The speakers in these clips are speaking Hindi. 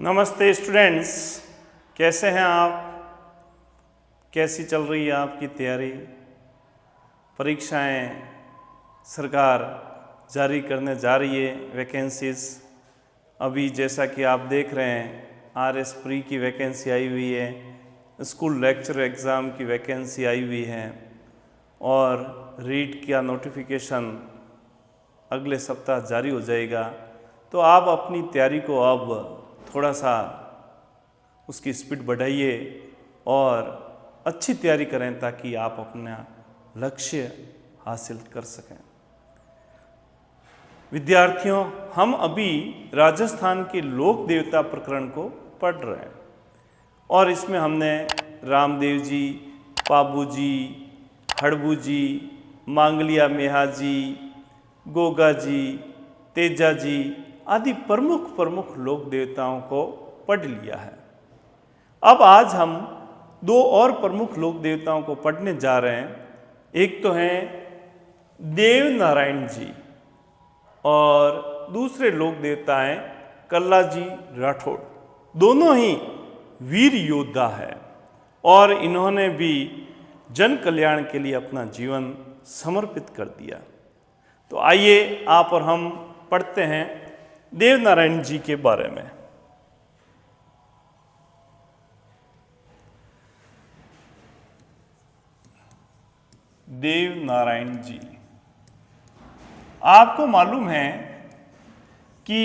नमस्ते स्टूडेंट्स, कैसे हैं आप? कैसी चल रही है आपकी तैयारी? परीक्षाएं सरकार जारी करने जा रही है, वैकेंसीज। अभी जैसा कि आप देख रहे हैं, आरएस प्री की वैकेंसी आई हुई है, स्कूल लेक्चर एग्ज़ाम की वैकेंसी आई हुई है और रीट का नोटिफिकेशन अगले सप्ताह जारी हो जाएगा। तो आप अपनी तैयारी को अब थोड़ा सा उसकी स्पीड बढ़ाइए और अच्छी तैयारी करें ताकि आप अपना लक्ष्य हासिल कर सकें। विद्यार्थियों, हम अभी राजस्थान के लोक देवता प्रकरण को पढ़ रहे हैं और इसमें हमने रामदेव जी, पाबू जी, हड़बू जी, मांगलिया मेहा जी, गोगा जी, तेजा जी आदि प्रमुख लोक देवताओं को पढ़ लिया है। अब आज हम दो और प्रमुख लोक देवताओं को पढ़ने जा रहे हैं। एक तो हैं देव नारायण जी और दूसरे लोक देवता हैं कल्ला जी राठौड़। दोनों ही वीर योद्धा है और इन्होंने भी जन कल्याण के लिए अपना जीवन समर्पित कर दिया। तो आइए आप और हम पढ़ते हैं देव नारायण जी के बारे में। देव नारायण जी, आपको मालूम है कि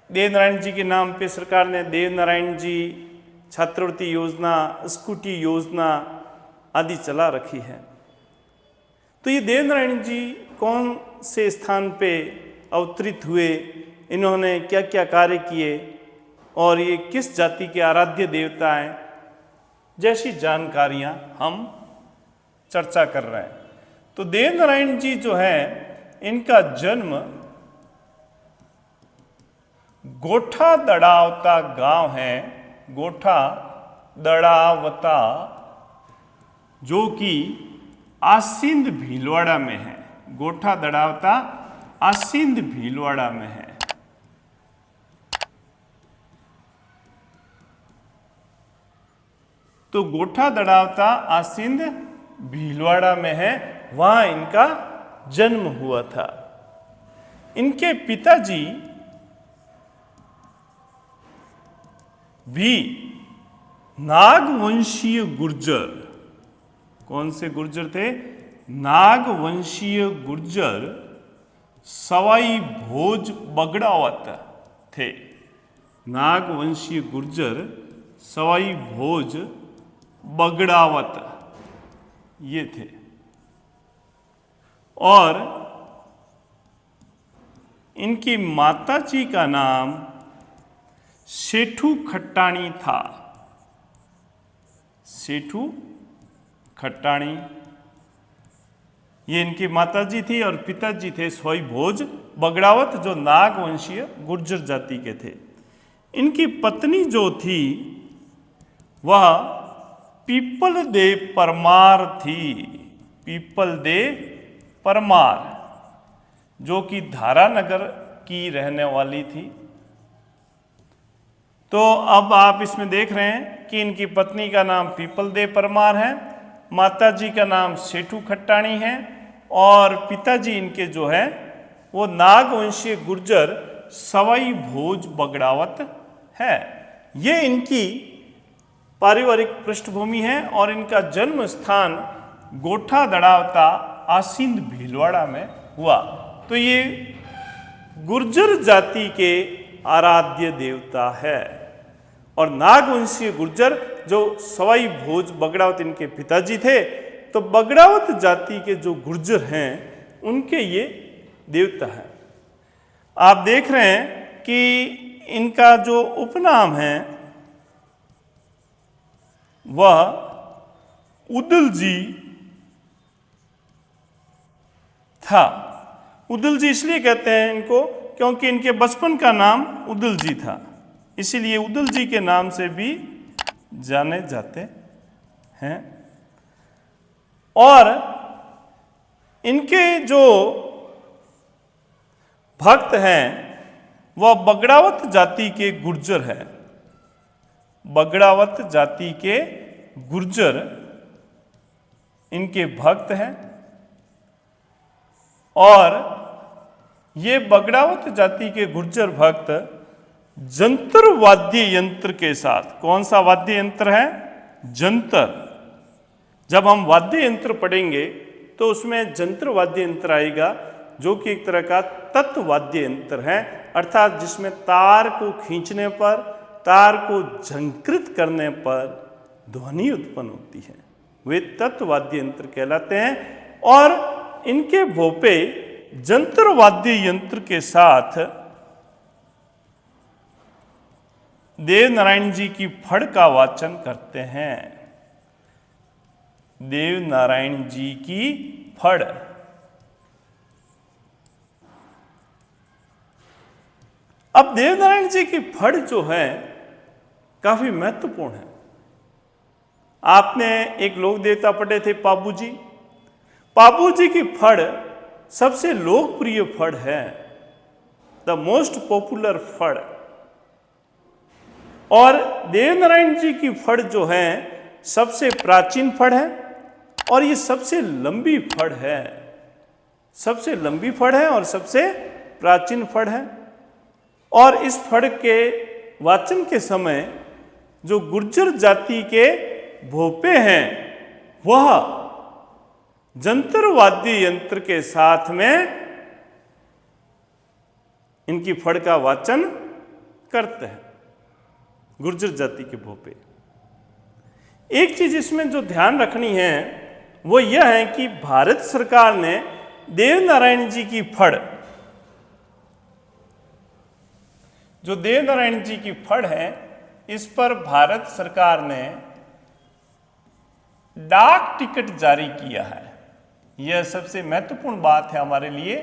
देव नारायण जी के नाम पे सरकार ने देव नारायण जी छात्रवृत्ति योजना, स्कूटी योजना आदि चला रखी है। तो ये देव नारायण जी कौन से स्थान पे अवतरित हुए, इन्होंने क्या क्या कार्य किए और ये किस जाति के आराध्य देवता हैं, जैसी जानकारियां हम चर्चा कर रहे हैं। तो देव नारायण जी जो है, इनका जन्म गोठा दड़ावता गांव है, गोठा दड़ावता, जो कि आसिंद भीलवाड़ा में है। गोठा दड़ावता आसिंद भीलवाड़ा में है। तो गोठा दड़ावता आसिंद भीलवाड़ा में है, वहां इनका जन्म हुआ था। इनके पिताजी भी नागवंशीय गुर्जर, कौन से गुर्जर थे? नागवंशीय गुर्जर सवाई भोज बगड़ावत थे। नागवंशीय गुर्जर सवाई भोज बगड़ावत ये थे और इनकी माताजी का नाम सेठू खट्टाणी था। सेठू खट्टाणी ये इनकी माताजी थी और पिताजी थे सवाई भोज बगड़ावत, जो नागवंशीय गुर्जर जाति के थे। इनकी पत्नी जो थी वह पीपल दे परमार थी। पीपल दे परमार, जो कि धारानगर की रहने वाली थी। तो अब आप इसमें देख रहे हैं कि इनकी पत्नी का नाम पीपल दे परमार है, माताजी का नाम सेठू खट्टाणी है और पिताजी इनके जो है वो नागवंशीय गुर्जर सवाई भोज बगड़ावत है। ये इनकी पारिवारिक पृष्ठभूमि है और इनका जन्म स्थान गोठा दड़ावता आसिंद भीलवाड़ा में हुआ। तो ये गुर्जर जाति के आराध्य देवता है और नागवंशीय गुर्जर जो सवाई भोज बगड़ावत इनके पिताजी थे, तो बगड़ावत जाति के जो गुर्जर हैं उनके ये देवता है। आप देख रहे हैं कि इनका जो उपनाम है वह उदल जी था। उदल जी इसलिए कहते हैं इनको क्योंकि इनके बचपन का नाम उदल जी था, इसीलिए उदल जी के नाम से भी जाने जाते हैं। और इनके जो भक्त हैं वह बगड़ावत जाति के गुर्जर है। बगड़ावत जाति के गुर्जर इनके भक्त हैं और ये बगड़ावत जाति के गुर्जर भक्त जंतर वाद्य यंत्र के साथ, कौन सा वाद्य यंत्र है? जंतर। जब हम वाद्य यंत्र पढ़ेंगे तो उसमें जंतर वाद्य यंत्र आएगा, जो कि एक तरह का तत्व वाद्य यंत्र है, अर्थात जिसमें तार को खींचने पर, तार को झंकृत करने पर ध्वनि उत्पन्न होती है, वे तत्व वाद्य यंत्र कहलाते हैं। और इनके भोपे जंतर वाद्य यंत्र के साथ देव नारायण जी की फड़ का वाचन करते हैं। देव नारायण जी की फड़। अब देव नारायण जी की फड़ जो है काफी महत्वपूर्ण है। आपने एक लोक देवता पढ़े थे पाबू जी। पाबू जी की फड़ सबसे लोकप्रिय फड़ है, द मोस्ट पॉपुलर फड़। और देवनारायण जी की फड़ जो है सबसे प्राचीन फड़ है और ये सबसे लंबी फड़ है, सबसे लंबी फड़ है और सबसे प्राचीन फड़ है। और इस फड़ के वाचन के समय जो गुर्जर जाति के भोपे हैं वह जंतर वाद्य यंत्र के साथ में इनकी फड़ का वाचन करते हैं, गुर्जर जाति के भोपे। एक चीज इसमें जो ध्यान रखनी है वो यह है कि भारत सरकार ने देव नारायण जी की फड़, जो देव नारायण जी की फड़ है, इस पर भारत सरकार ने डाक टिकट जारी किया है। यह सबसे महत्वपूर्ण बात है हमारे लिए।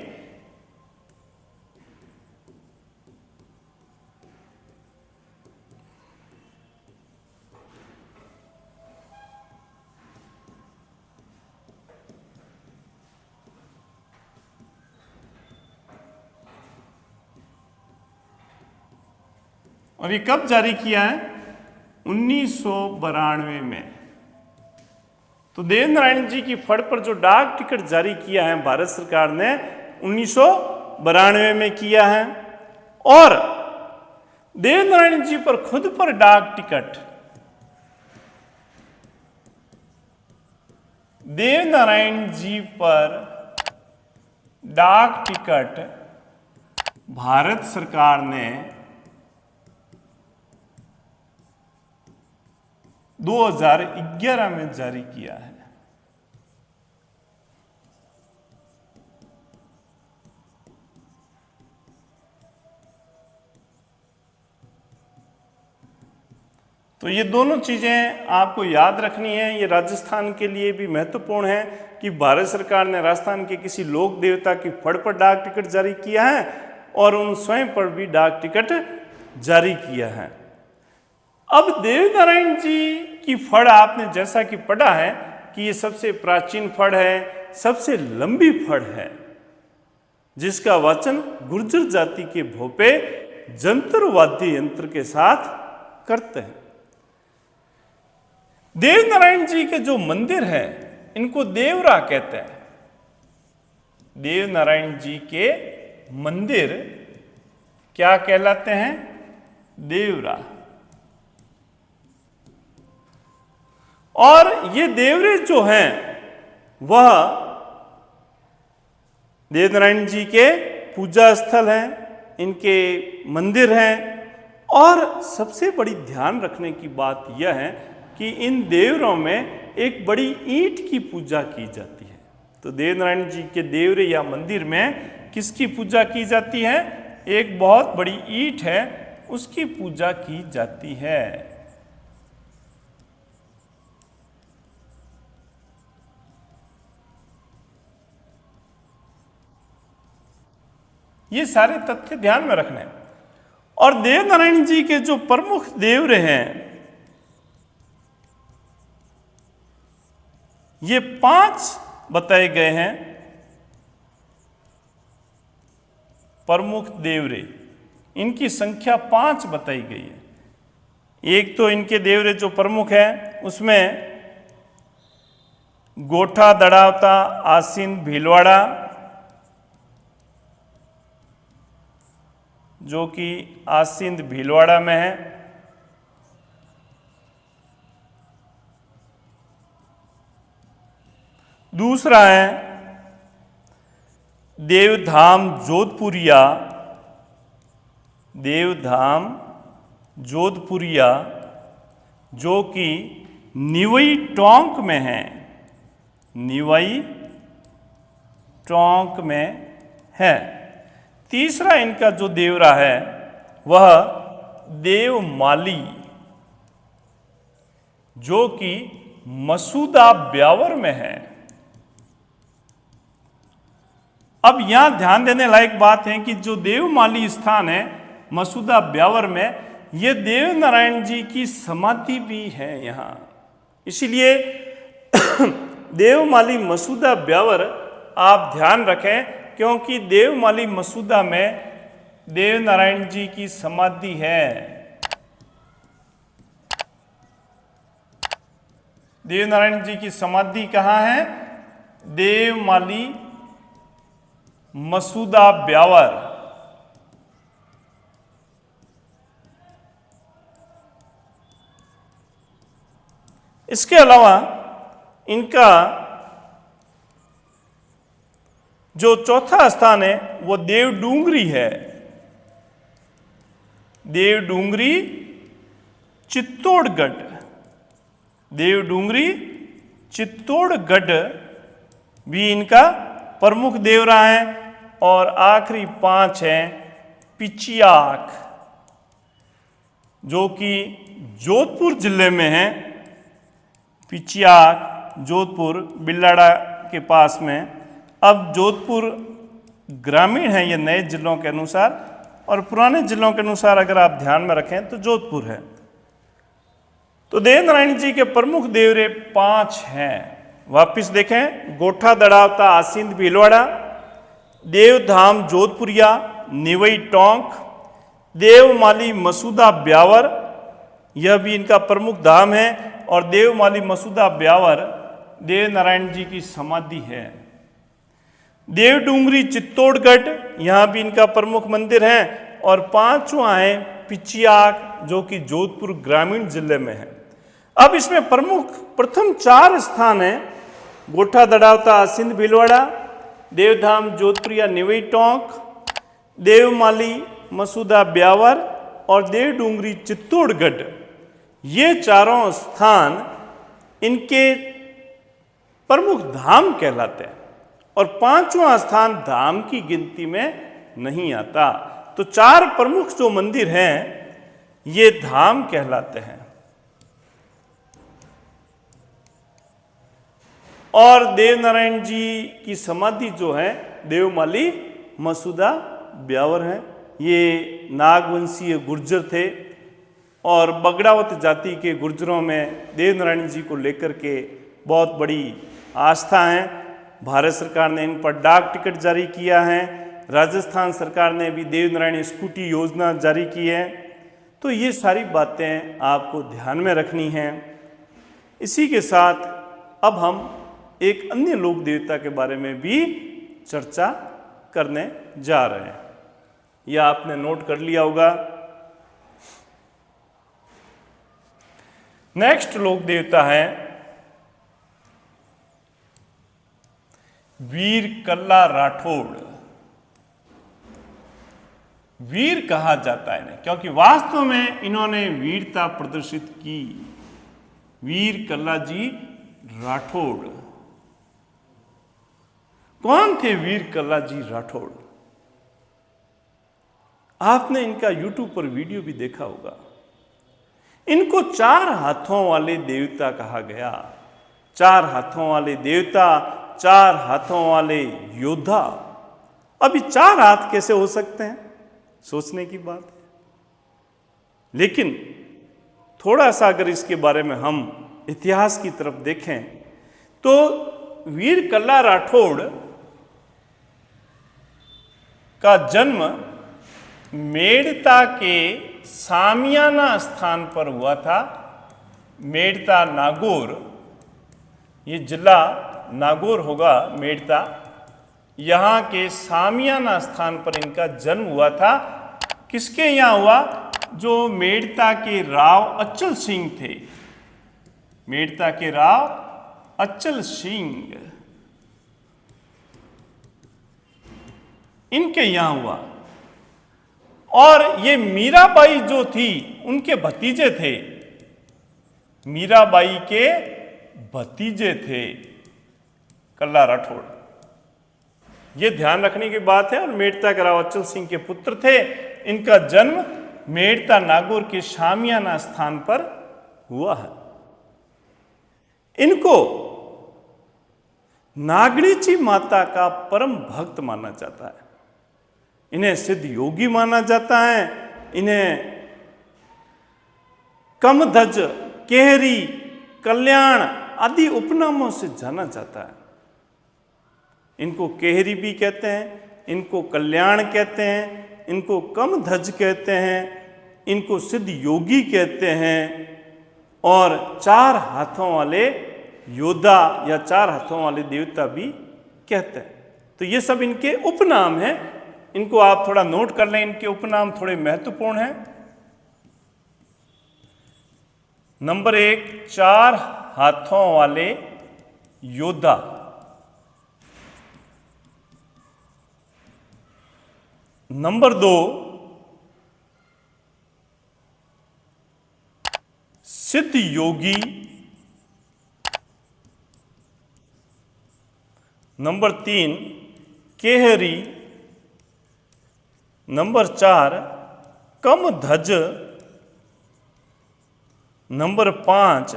और ये कब जारी किया है? 1992 में। तो देव नारायण जी की फड़ पर जो डाक टिकट जारी किया है भारत सरकार ने 1992 में किया है। और देव नारायण जी पर खुद पर डाक टिकट, देव नारायण जी पर डाक टिकट भारत सरकार ने 2011 में जारी किया है। तो ये दोनों चीजें आपको याद रखनी है। ये राजस्थान के लिए भी महत्वपूर्ण है कि भारत सरकार ने राजस्थान के किसी लोक देवता की फड़ पर डाक टिकट जारी किया है और उन स्वयं पर भी डाक टिकट जारी किया है। अब देव नारायण जी की फड़ आपने जैसा कि पढ़ा है कि ये सबसे प्राचीन फड़ है, सबसे लंबी फड़ है, जिसका वाचन गुर्जर जाति के भोपे जंतर वाद्य यंत्र के साथ करते हैं। देव नारायण जी के जो मंदिर हैं इनको देवरा कहते हैं। देव नारायण जी के मंदिर क्या कहलाते हैं? देवरा। और ये देवरे जो हैं वह देव नारायण जी के पूजा स्थल हैं, इनके मंदिर हैं। और सबसे बड़ी ध्यान रखने की बात यह है कि इन देवरों में एक बड़ी ईंट की पूजा की जाती है। तो देव नारायण जी के देवरे या मंदिर में किसकी पूजा की जाती है? एक बहुत बड़ी ईंट है, उसकी पूजा की जाती है। ये सारे तथ्य ध्यान में रखने हैं। और देव नारायण जी के जो प्रमुख देवरे हैं ये 5 बताए गए हैं प्रमुख देवरे। इनकी संख्या 5 बताई गई है। एक तो इनके देवरे जो प्रमुख हैं उसमें गोठा, दड़ावता, आसीन, भीलवाड़ा, जो कि आसीन भीलवाड़ा में है। दूसरा है देवधाम जोधपुरिया, देवधाम जोधपुरिया, जो कि निवई टोंक में है, निवई टोंक में है। तीसरा इनका जो देवरा है वह देवमाली, जो कि मसूदा ब्यावर में है। अब यहां ध्यान देने लायक बात है कि जो देवमाली स्थान है मसूदा ब्यावर में, ये देव नारायण जी की समाधि भी है यहाँ। इसीलिए देवमाली मसूदा ब्यावर आप ध्यान रखें, क्योंकि देवमाली मसूदा में देव नारायण जी की समाधि है। देव नारायण जी की समाधि कहाँ है? देवमाली मसूदा ब्यावर। इसके अलावा इनका जो चौथा स्थान है वो देवडूंगरी है। देवडूंगरी चित्तौड़गढ़, देवडूंगरी चित्तौड़गढ़ भी इनका प्रमुख देवरा है। और आखिरी 5 हैं पिचियाक, जो कि जोधपुर जिले में है। पिचियाक जोधपुर बिल्लाड़ा के पास में। अब जोधपुर ग्रामीण है ये नए जिलों के अनुसार, और पुराने जिलों के अनुसार अगर आप ध्यान में रखें तो जोधपुर है। तो देव नारायण जी के प्रमुख देवरे 5 हैं। वापिस देखें, गोठा, दड़ावता, आसीन, भीलवाड़ा, देवधाम जोधपुरिया, निवई टोंक, देवमाली मसूदा ब्यावर, यह भी इनका प्रमुख धाम है। और देवमाली मसूदा ब्यावर देव नारायण जी की समाधि है। देवडूंगरी चित्तौड़गढ़, यहाँ भी इनका प्रमुख मंदिर है। और 5वां है पिचियाक, जो कि जोधपुर ग्रामीण जिले में है। अब इसमें प्रमुख प्रथम 4 स्थान हैं गोठा, दड़ावता, आसीन, भीलवाड़ा, देवधाम जोधपुरिया, निवई टोंक, देवमाली मसूदा ब्यावर और देवडूंगरी चित्तौड़गढ़। ये चारों स्थान इनके प्रमुख धाम कहलाते हैं। और 5वां स्थान धाम की गिनती में नहीं आता। तो 4 प्रमुख जो मंदिर हैं ये धाम कहलाते हैं। और देव नारायण जी की समाधि जो है देवमाली मसूदा ब्यावर है। ये नागवंशीय गुर्जर थे और बगड़ावत जाति के गुर्जरों में देव नारायण जी को लेकर के बहुत बड़ी आस्था है। भारत सरकार ने इन पर डाक टिकट जारी किया है। राजस्थान सरकार ने भी देव नारायण स्कूटी योजना जारी की है। तो ये सारी बातें आपको ध्यान में रखनी हैं। इसी के साथ अब हम एक अन्य लोक देवता के बारे में भी चर्चा करने जा रहे हैं। यह आपने नोट कर लिया होगा। नेक्स्ट लोक देवता है वीर कल्ला राठौड़। वीर कहा जाता है इन्हें क्योंकि वास्तव में इन्होंने वीरता प्रदर्शित की। वीर कल्ला जी राठौड़ कौन थे? वीर कल्ला जी राठौड़। आपने इनका YouTube पर वीडियो भी देखा होगा। इनको 4 हाथों वाले देवता कहा गया। 4 हाथों वाले देवता, 4 हाथों वाले योद्धा। अभी 4 हाथ कैसे हो सकते हैं? सोचने की बात है। लेकिन थोड़ा सा अगर इसके बारे में हम इतिहास की तरफ देखें तो वीर कल्ला राठौड़ का जन्म मेड़ता के सामियाना स्थान पर हुआ था। मेड़ता नागौर, ये जिला नागौर होगा मेड़ता, यहाँ के सामियाना स्थान पर इनका जन्म हुआ था। किसके यहाँ हुआ? जो मेड़ता के राव अचल सिंह थे, मेड़ता के राव अचल सिंह, इनके यहाँ हुआ। और ये मीराबाई जो थी उनके भतीजे थे, मीराबाई के भतीजे थे कल्ला राठौड़। ये ध्यान रखने की बात है। और मेड़ता के राव अचल सिंह के पुत्र थे। इनका जन्म मेड़ता नागौर के शामियाना स्थान पर हुआ है। इनको नागड़ीची माता का परम भक्त माना जाता है। इन्हें सिद्ध योगी माना जाता है। इन्हें कमधज, केहरी, कल्याण आदि उपनामों से जाना जाता है। इनको केहरी भी कहते हैं, इनको कल्याण कहते हैं, इनको कमधज कहते हैं, इनको सिद्ध योगी कहते हैं, और 4 हाथों वाले योद्धा या 4 हाथों वाले देवता भी कहते हैं। तो ये सब इनके उपनाम हैं। इनको आप थोड़ा नोट कर लें, इनके उपनाम थोड़े महत्वपूर्ण हैं। नंबर 1, 4 हाथों वाले योद्धा। नंबर 2, सिद्ध योगी। नंबर 3, केहरी। नंबर 4, कमधज। नंबर 5,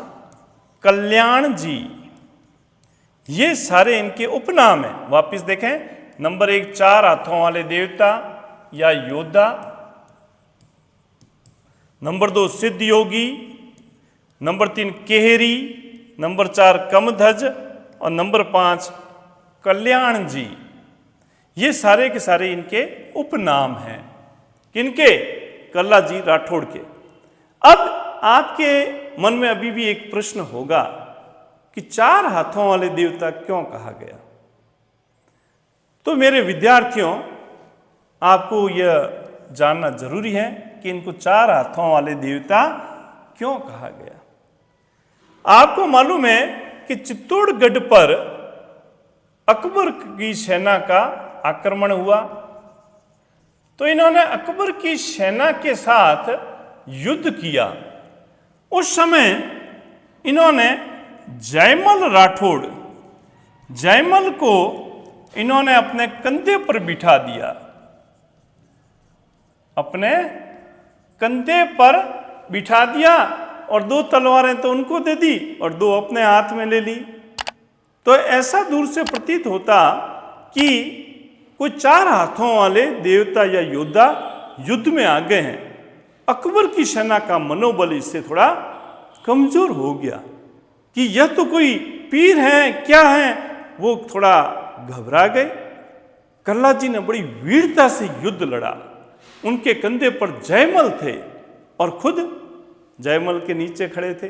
कल्याण जी। ये सारे इनके उपनाम हैं। वापस देखें, नंबर 1, 4 हाथों वाले देवता या योद्धा। नंबर 2, सिद्ध योगी। नंबर 3, केहरी। नंबर 4, कमधज। और नंबर 5, कल्याण जी। ये सारे के सारे इनके उपनाम हैं। किनके? कल्ला जी राठौड़ के। अब आपके मन में अभी भी एक प्रश्न होगा कि 4 हाथों वाले देवता क्यों कहा गया? तो मेरे विद्यार्थियों, आपको यह जानना जरूरी है कि इनको 4 हाथों वाले देवता क्यों कहा गया। आपको मालूम है कि चित्तौड़गढ़ पर अकबर की सेना का आक्रमण हुआ, तो इन्होंने अकबर की सेना के साथ युद्ध किया। उस समय इन्होंने जयमल राठौड़, जयमल को इन्होंने अपने कंधे पर बिठा दिया, अपने कंधे पर बिठा दिया, और 2 तलवारें तो उनको दे दी और 2 अपने हाथ में ले ली। तो ऐसा दूर से प्रतीत होता कि कोई 4 हाथों वाले देवता या योद्धा युद्ध में आ गए हैं। अकबर की सेना का मनोबल इससे थोड़ा कमजोर हो गया कि यह तो कोई पीर हैं, क्या हैं, वो थोड़ा घबरा गए। कल्ला जी ने बड़ी वीरता से युद्ध लड़ा। उनके कंधे पर जयमल थे और खुद जयमल के नीचे खड़े थे,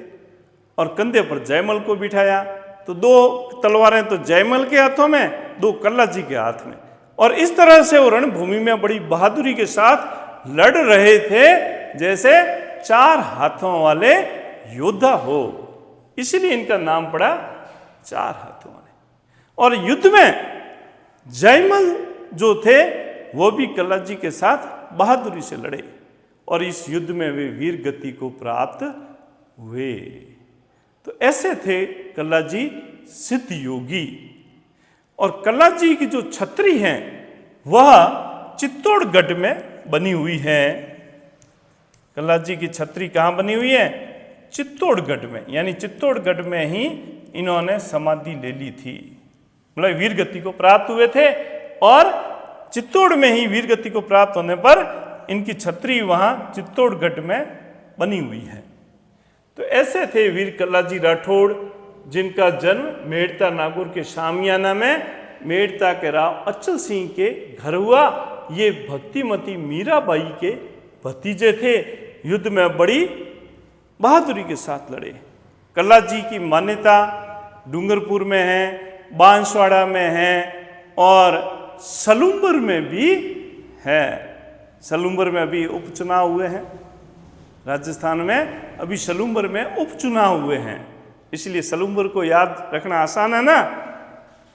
और कंधे पर जयमल को बिठाया। तो 2 तलवारें तो जयमल के हाथों में, 2 कल्ला जी के हाथ में, और इस तरह से वो रणभूमि में बड़ी बहादुरी के साथ लड़ रहे थे जैसे 4 हाथों वाले योद्धा हो। इसलिए इनका नाम पड़ा 4 हाथों वाले। और युद्ध में जयमल जो थे वो भी कल्ला जी के साथ बहादुरी से लड़े, और इस युद्ध में वे वीर गति को प्राप्त हुए। तो ऐसे थे कल्ला जी सिद्ध योगी। और कल्ला जी की जो छतरी हैं वह चित्तौड़गढ़ में बनी हुई है। कल्ला जी की छतरी कहाँ बनी हुई है? चित्तौड़गढ़ में, यानी चित्तौड़गढ़ में ही इन्होंने समाधि ले ली थी। मतलब वीर गति को प्राप्त हुए थे, और चित्तौड़ में ही वीर गति को प्राप्त होने पर इनकी छतरी वहाँ चित्तौड़गढ़ में बनी हुई है। तो ऐसे थे वीर कल्ला जी राठौड़, जिनका जन्म मेड़ता नागौर के शामियाना में मेड़ता के राव अचल सिंह के घर हुआ, ये भक्तिमती मीराबाई के भतीजे थे। युद्ध में बड़ी बहादुरी के साथ लड़े। कल्ला जी की मान्यता डूंगरपुर में है, बांसवाड़ा में है और सलूम्बर में भी है। सलूम्बर में अभी उपचुनाव हुए हैं, राजस्थान में अभी सलूम्बर में उपचुनाव हुए हैं, इसलिए सलूम्बर को याद रखना आसान है ना,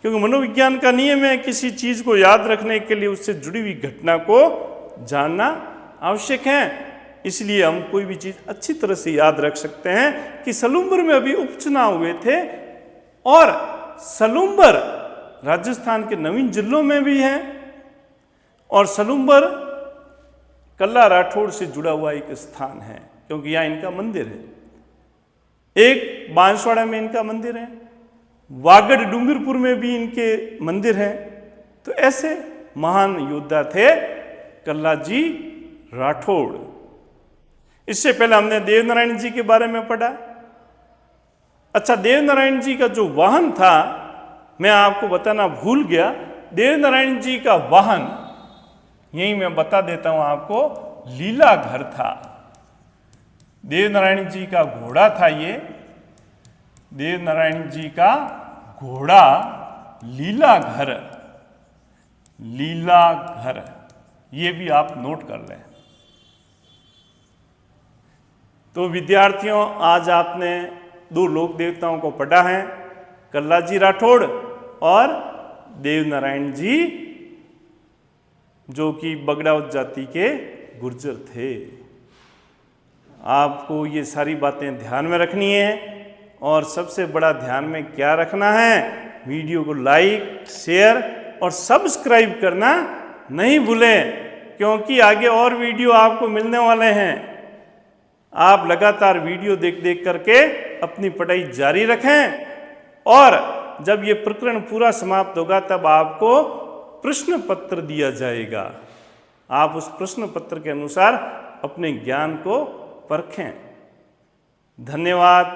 क्योंकि मनोविज्ञान का नियम है किसी चीज को याद रखने के लिए उससे जुड़ी हुई घटना को जानना आवश्यक है। इसलिए हम कोई भी चीज अच्छी तरह से याद रख सकते हैं कि सलूम्बर में अभी उपचुनाव हुए थे और सलूम्बर राजस्थान के नवीन जिलों में भी है और सलूम्बर कल्ला राठौड़ से जुड़ा हुआ एक स्थान है, क्योंकि यहाँ इनका मंदिर है। एक बांसवाड़ा में इनका मंदिर है, वागड़ डूंगरपुर में भी इनके मंदिर हैं। तो ऐसे महान योद्धा थे कल्ला जी राठौड़। इससे पहले हमने देवनारायण जी के बारे में पढ़ा। अच्छा, देवनारायण जी का जो वाहन था मैं आपको बताना भूल गया। देवनारायण जी का वाहन यही मैं बता देता हूं आपको, लीला घर था। देवनारायण जी का घोड़ा था ये, देवनारायण जी का घोड़ा लीला घर, लीला घर, ये भी आप नोट कर लें। तो विद्यार्थियों, आज आपने दो लोक देवताओं को पढ़ा है, कल्ला जी राठौड़ और देवनारायण जी, जो कि बगड़ावत जाति के गुर्जर थे। आपको ये सारी बातें ध्यान में रखनी है और सबसे बड़ा ध्यान में क्या रखना है, वीडियो को लाइक, शेयर और सब्सक्राइब करना नहीं भूलें, क्योंकि आगे और वीडियो आपको मिलने वाले हैं। आप लगातार वीडियो देख देख करके अपनी पढ़ाई जारी रखें और जब ये प्रकरण पूरा समाप्त होगा तब आपको प्रश्न पत्र दिया जाएगा। आप उस प्रश्न पत्र के अनुसार अपने ज्ञान को परखें। धन्यवाद।